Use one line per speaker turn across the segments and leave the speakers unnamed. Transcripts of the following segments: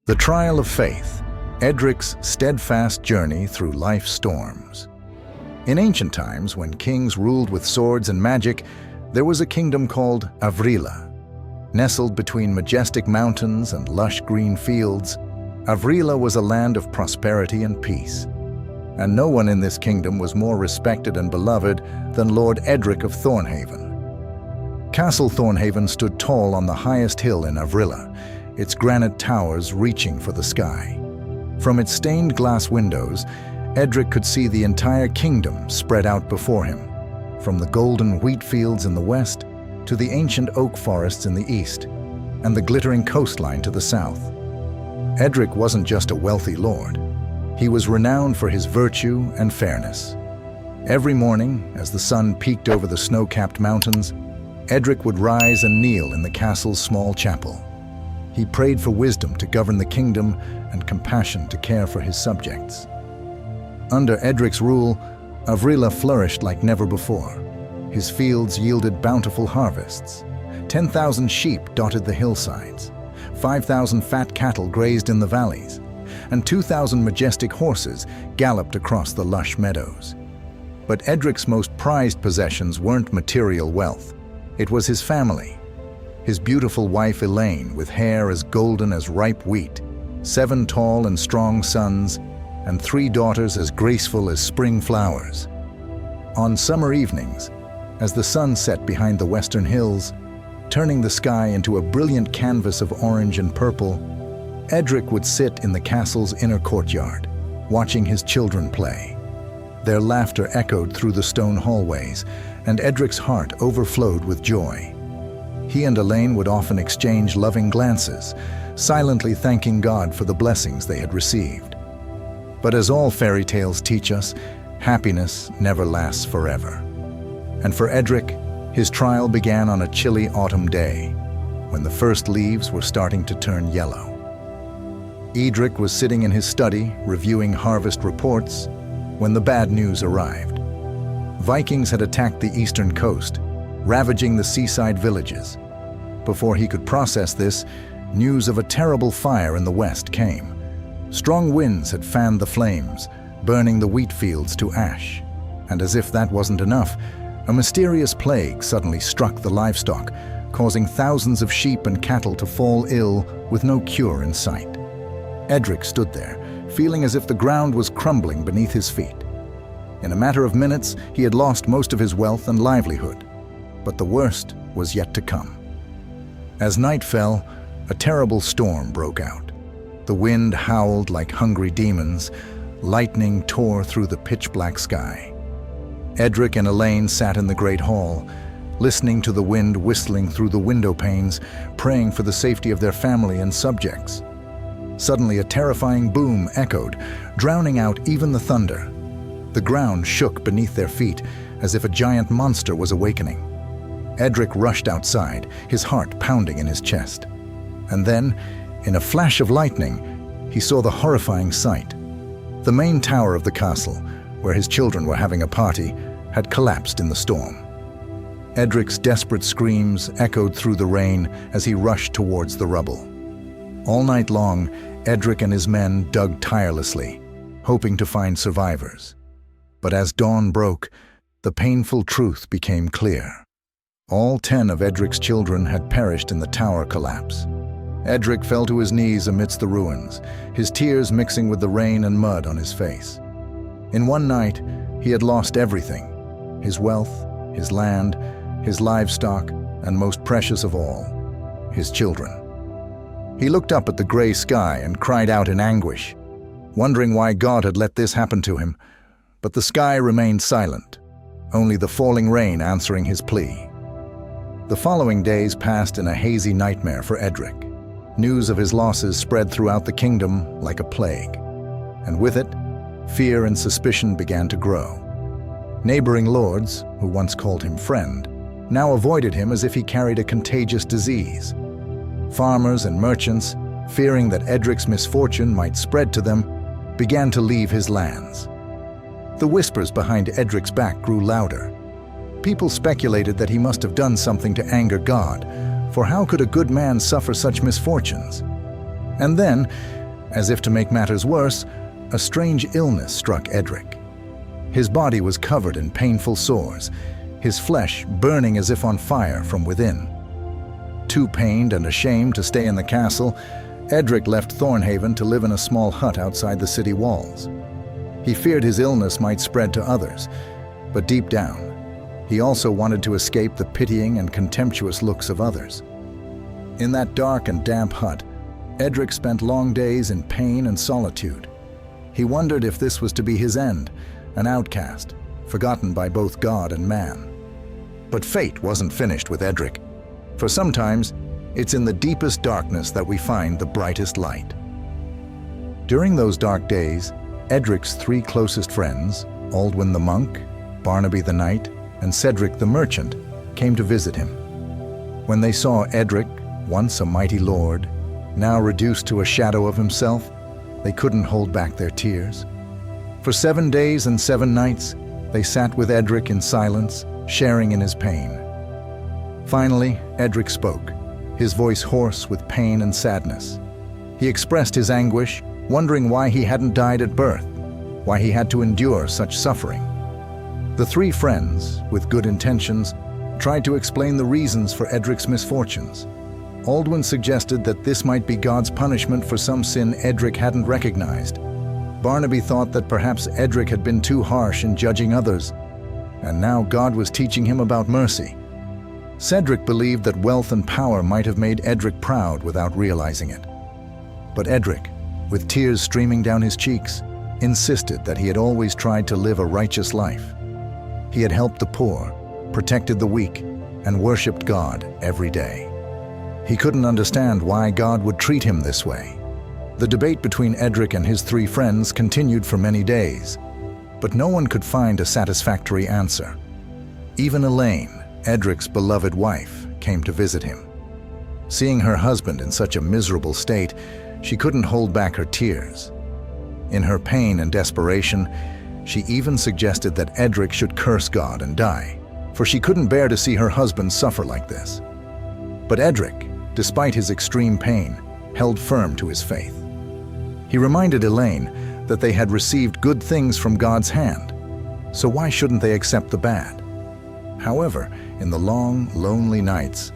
The Trial of Faith, Edric's steadfast journey through life's storms. In ancient times, when kings ruled with swords and magic, there was a kingdom called Avrila. Nestled between majestic mountains and lush green fields, Avrila was a land of prosperity and peace. And no one in this kingdom was more respected and beloved than Lord Edric of Thornhaven. Castle Thornhaven stood tall on the highest hill in Avrila, its granite towers reaching for the sky. From its stained glass windows, Edric could see the entire kingdom spread out before him, from the golden wheat fields in the west to the ancient oak forests in the east, and the glittering coastline to the south. Edric wasn't just a wealthy lord. He was renowned for his virtue and fairness. Every morning, as the sun peeked over the snow-capped mountains, Edric would rise and kneel in the castle's small chapel. He prayed for wisdom to govern the kingdom and compassion to care for his subjects. Under Edric's rule, Avrila flourished like never before. His fields yielded bountiful harvests. 10,000 sheep dotted the hillsides. 5,000 fat cattle grazed in the valleys. And 2,000 majestic horses galloped across the lush meadows. But Edric's most prized possessions weren't material wealth. It was his family. His beautiful wife Elaine, with hair as golden as ripe wheat, 7 tall and strong sons, and 3 daughters as graceful as spring flowers. On summer evenings, as the sun set behind the western hills, turning the sky into a brilliant canvas of orange and purple, Edric would sit in the castle's inner courtyard, watching his children play. Their laughter echoed through the stone hallways, and Edric's heart overflowed with joy. He and Elaine would often exchange loving glances, silently thanking God for the blessings they had received. But as all fairy tales teach us, happiness never lasts forever. And for Edric, his trial began on a chilly autumn day, when the first leaves were starting to turn yellow. Edric was sitting in his study, reviewing harvest reports, when the bad news arrived. Vikings had attacked the eastern coast, ravaging the seaside villages. Before he could process this, news of a terrible fire in the west came. Strong winds had fanned the flames, burning the wheat fields to ash. And as if that wasn't enough, a mysterious plague suddenly struck the livestock, causing thousands of sheep and cattle to fall ill with no cure in sight. Edric stood there, feeling as if the ground was crumbling beneath his feet. In a matter of minutes, he had lost most of his wealth and livelihood. But the worst was yet to come. As night fell, a terrible storm broke out. The wind howled like hungry demons. Lightning tore through the pitch-black sky. Edric and Elaine sat in the great hall, listening to the wind whistling through the window panes, praying for the safety of their family and subjects. Suddenly, a terrifying boom echoed, drowning out even the thunder. The ground shook beneath their feet, as if a giant monster was awakening. Edric rushed outside, his heart pounding in his chest. And then, in a flash of lightning, he saw the horrifying sight. The main tower of the castle, where his children were having a party, had collapsed in the storm. Edric's desperate screams echoed through the rain as he rushed towards the rubble. All night long, Edric and his men dug tirelessly, hoping to find survivors. But as dawn broke, the painful truth became clear. All 10 of Edric's children had perished in the tower collapse. Edric fell to his knees amidst the ruins, his tears mixing with the rain and mud on his face. In one night, he had lost everything: his wealth, his land, his livestock, and most precious of all, his children. He looked up at the gray sky and cried out in anguish, wondering why God had let this happen to him. But the sky remained silent, only the falling rain answering his plea. The following days passed in a hazy nightmare for Edric. News of his losses spread throughout the kingdom like a plague. And with it, fear and suspicion began to grow. Neighboring lords, who once called him friend, now avoided him as if he carried a contagious disease. Farmers and merchants, fearing that Edric's misfortune might spread to them, began to leave his lands. The whispers behind Edric's back grew louder. People speculated that he must have done something to anger God, for how could a good man suffer such misfortunes? And then, as if to make matters worse, a strange illness struck Edric. His body was covered in painful sores, his flesh burning as if on fire from within. Too pained and ashamed to stay in the castle, Edric left Thornhaven to live in a small hut outside the city walls. He feared his illness might spread to others, but deep down, he also wanted to escape the pitying and contemptuous looks of others. In that dark and damp hut, Edric spent long days in pain and solitude. He wondered if this was to be his end, an outcast, forgotten by both God and man. But fate wasn't finished with Edric, for sometimes it's in the deepest darkness that we find the brightest light. During those dark days, Edric's three closest friends, Aldwin the monk, Barnaby the knight, and Cedric the merchant, came to visit him. When they saw Edric, once a mighty lord, now reduced to a shadow of himself, they couldn't hold back their tears. For 7 days and 7 nights, they sat with Edric in silence, sharing in his pain. Finally, Edric spoke, his voice hoarse with pain and sadness. He expressed his anguish, wondering why he hadn't died at birth, why he had to endure such suffering. The three friends, with good intentions, tried to explain the reasons for Edric's misfortunes. Aldwin suggested that this might be God's punishment for some sin Edric hadn't recognized. Barnaby thought that perhaps Edric had been too harsh in judging others, and now God was teaching him about mercy. Cedric believed that wealth and power might have made Edric proud without realizing it. But Edric, with tears streaming down his cheeks, insisted that he had always tried to live a righteous life. He had helped the poor, protected the weak, and worshipped God every day. He couldn't understand why God would treat him this way. The debate between Edric and his three friends continued for many days, but no one could find a satisfactory answer. Even Elaine, Edric's beloved wife, came to visit him. Seeing her husband in such a miserable state, she couldn't hold back her tears. In her pain and desperation, she even suggested that Edric should curse God and die, for she couldn't bear to see her husband suffer like this. But Edric, despite his extreme pain, held firm to his faith. He reminded Elaine that they had received good things from God's hand, so why shouldn't they accept the bad? However, in the long, lonely nights,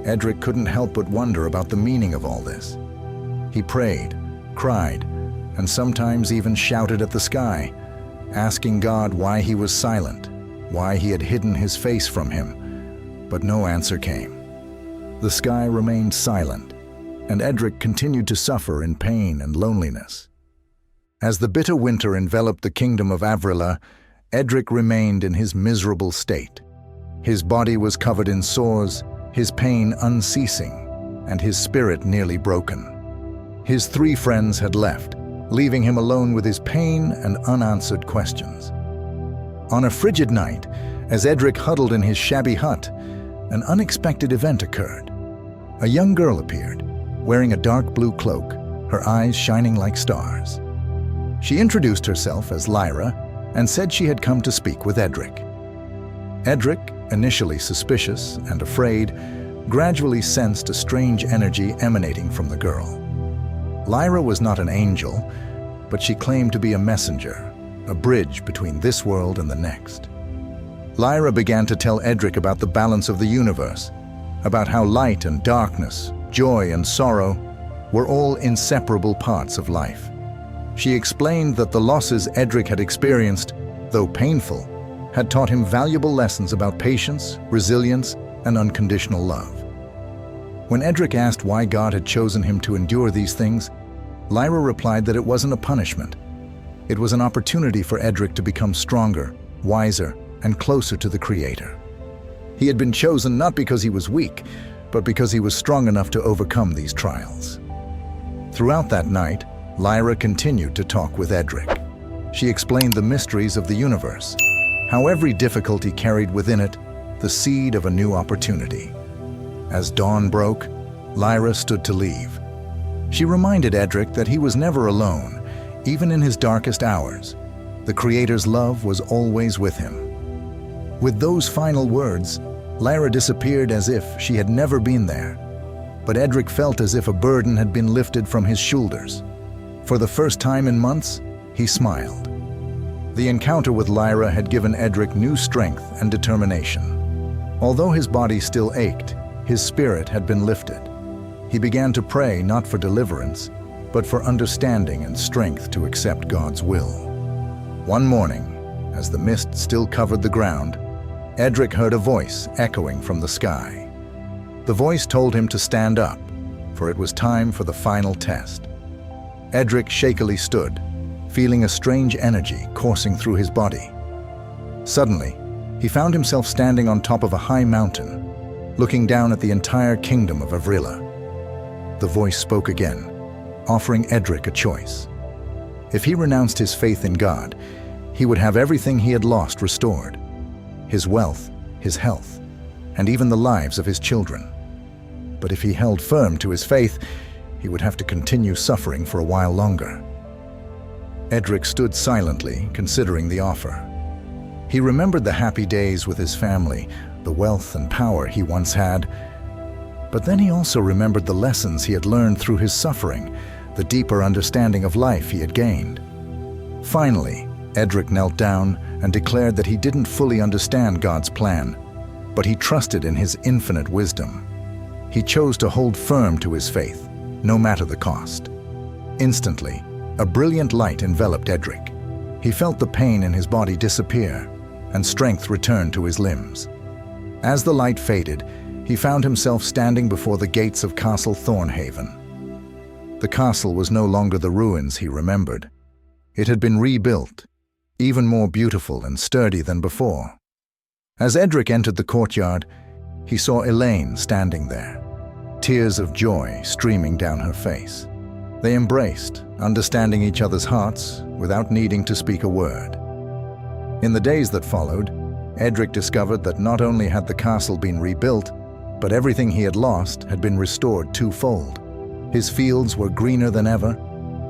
Edric couldn't help but wonder about the meaning of all this. He prayed, cried, and sometimes even shouted at the sky, asking God why he was silent, why he had hidden his face from him, but no answer came. The sky remained silent, and Edric continued to suffer in pain and loneliness. As the bitter winter enveloped the kingdom of Avrila, Edric remained in his miserable state. His body was covered in sores, his pain unceasing, and his spirit nearly broken. His three friends had left, leaving him alone with his pain and unanswered questions. On a frigid night, as Edric huddled in his shabby hut, an unexpected event occurred. A young girl appeared, wearing a dark blue cloak, her eyes shining like stars. She introduced herself as Lyra and said she had come to speak with Edric. Edric, initially suspicious and afraid, gradually sensed a strange energy emanating from the girl. Lyra was not an angel, but she claimed to be a messenger, a bridge between this world and the next. Lyra began to tell Edric about the balance of the universe, about how light and darkness, joy and sorrow were all inseparable parts of life. She explained that the losses Edric had experienced, though painful, had taught him valuable lessons about patience, resilience, and unconditional love. When Edric asked why God had chosen him to endure these things, Lyra replied that it wasn't a punishment. It was an opportunity for Edric to become stronger, wiser, and closer to the Creator. He had been chosen not because he was weak, but because he was strong enough to overcome these trials. Throughout that night, Lyra continued to talk with Edric. She explained the mysteries of the universe, how every difficulty carried within it the seed of a new opportunity. As dawn broke, Lyra stood to leave. She reminded Edric that he was never alone, even in his darkest hours. The Creator's love was always with him. With those final words, Lyra disappeared as if she had never been there. but Edric felt as if a burden had been lifted from his shoulders. For the first time in months, he smiled. The encounter with Lyra had given Edric new strength and determination. Although his body still ached, his spirit had been lifted. He began to pray not for deliverance, but for understanding and strength to accept God's will. One morning, as the mist still covered the ground, Edric heard a voice echoing from the sky. The voice told him to stand up, for it was time for the final test. Edric shakily stood, feeling a strange energy coursing through his body. Suddenly, he found himself standing on top of a high mountain, looking down at the entire kingdom of Avrila. The voice spoke again, offering Edric a choice. If he renounced his faith in God, he would have everything he had lost restored: his wealth, his health, and even the lives of his children. But if he held firm to his faith, he would have to continue suffering for a while longer. Edric stood silently, considering the offer. He remembered the happy days with his family, the wealth and power he once had. But then he also remembered the lessons he had learned through his suffering, the deeper understanding of life he had gained. Finally, Edric knelt down and declared that he didn't fully understand God's plan, but he trusted in his infinite wisdom. He chose to hold firm to his faith, no matter the cost. Instantly, a brilliant light enveloped Edric. He felt the pain in his body disappear, and strength returned to his limbs. As the light faded, he found himself standing before the gates of Castle Thornhaven. The castle was no longer the ruins he remembered. It had been rebuilt, even more beautiful and sturdy than before. As Edric entered the courtyard, he saw Elaine standing there, tears of joy streaming down her face. They embraced, understanding each other's hearts without needing to speak a word. In the days that followed, Edric discovered that not only had the castle been rebuilt, but everything he had lost had been restored twofold. His fields were greener than ever,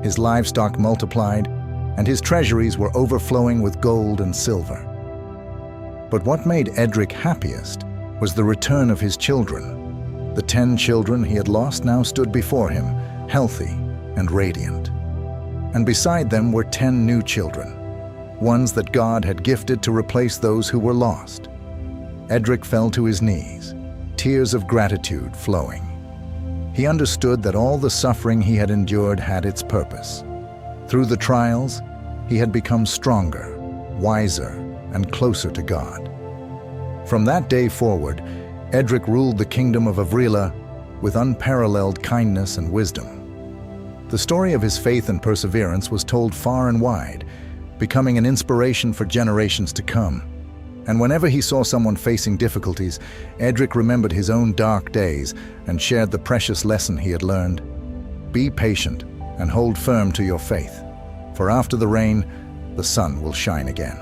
his livestock multiplied, and his treasuries were overflowing with gold and silver. But what made Edric happiest was the return of his children. The 10 children he had lost now stood before him, healthy and radiant. And beside them were 10 new children, ones that God had gifted to replace those who were lost. Edric fell to his knees, tears of gratitude flowing. He understood that all the suffering he had endured had its purpose. Through the trials, he had become stronger, wiser, and closer to God. From that day forward, Edric ruled the kingdom of Avrila with unparalleled kindness and wisdom. The story of his faith and perseverance was told far and wide, becoming an inspiration for generations to come. And whenever he saw someone facing difficulties, Edric remembered his own dark days and shared the precious lesson he had learned. Be patient and hold firm to your faith, for after the rain, the sun will shine again.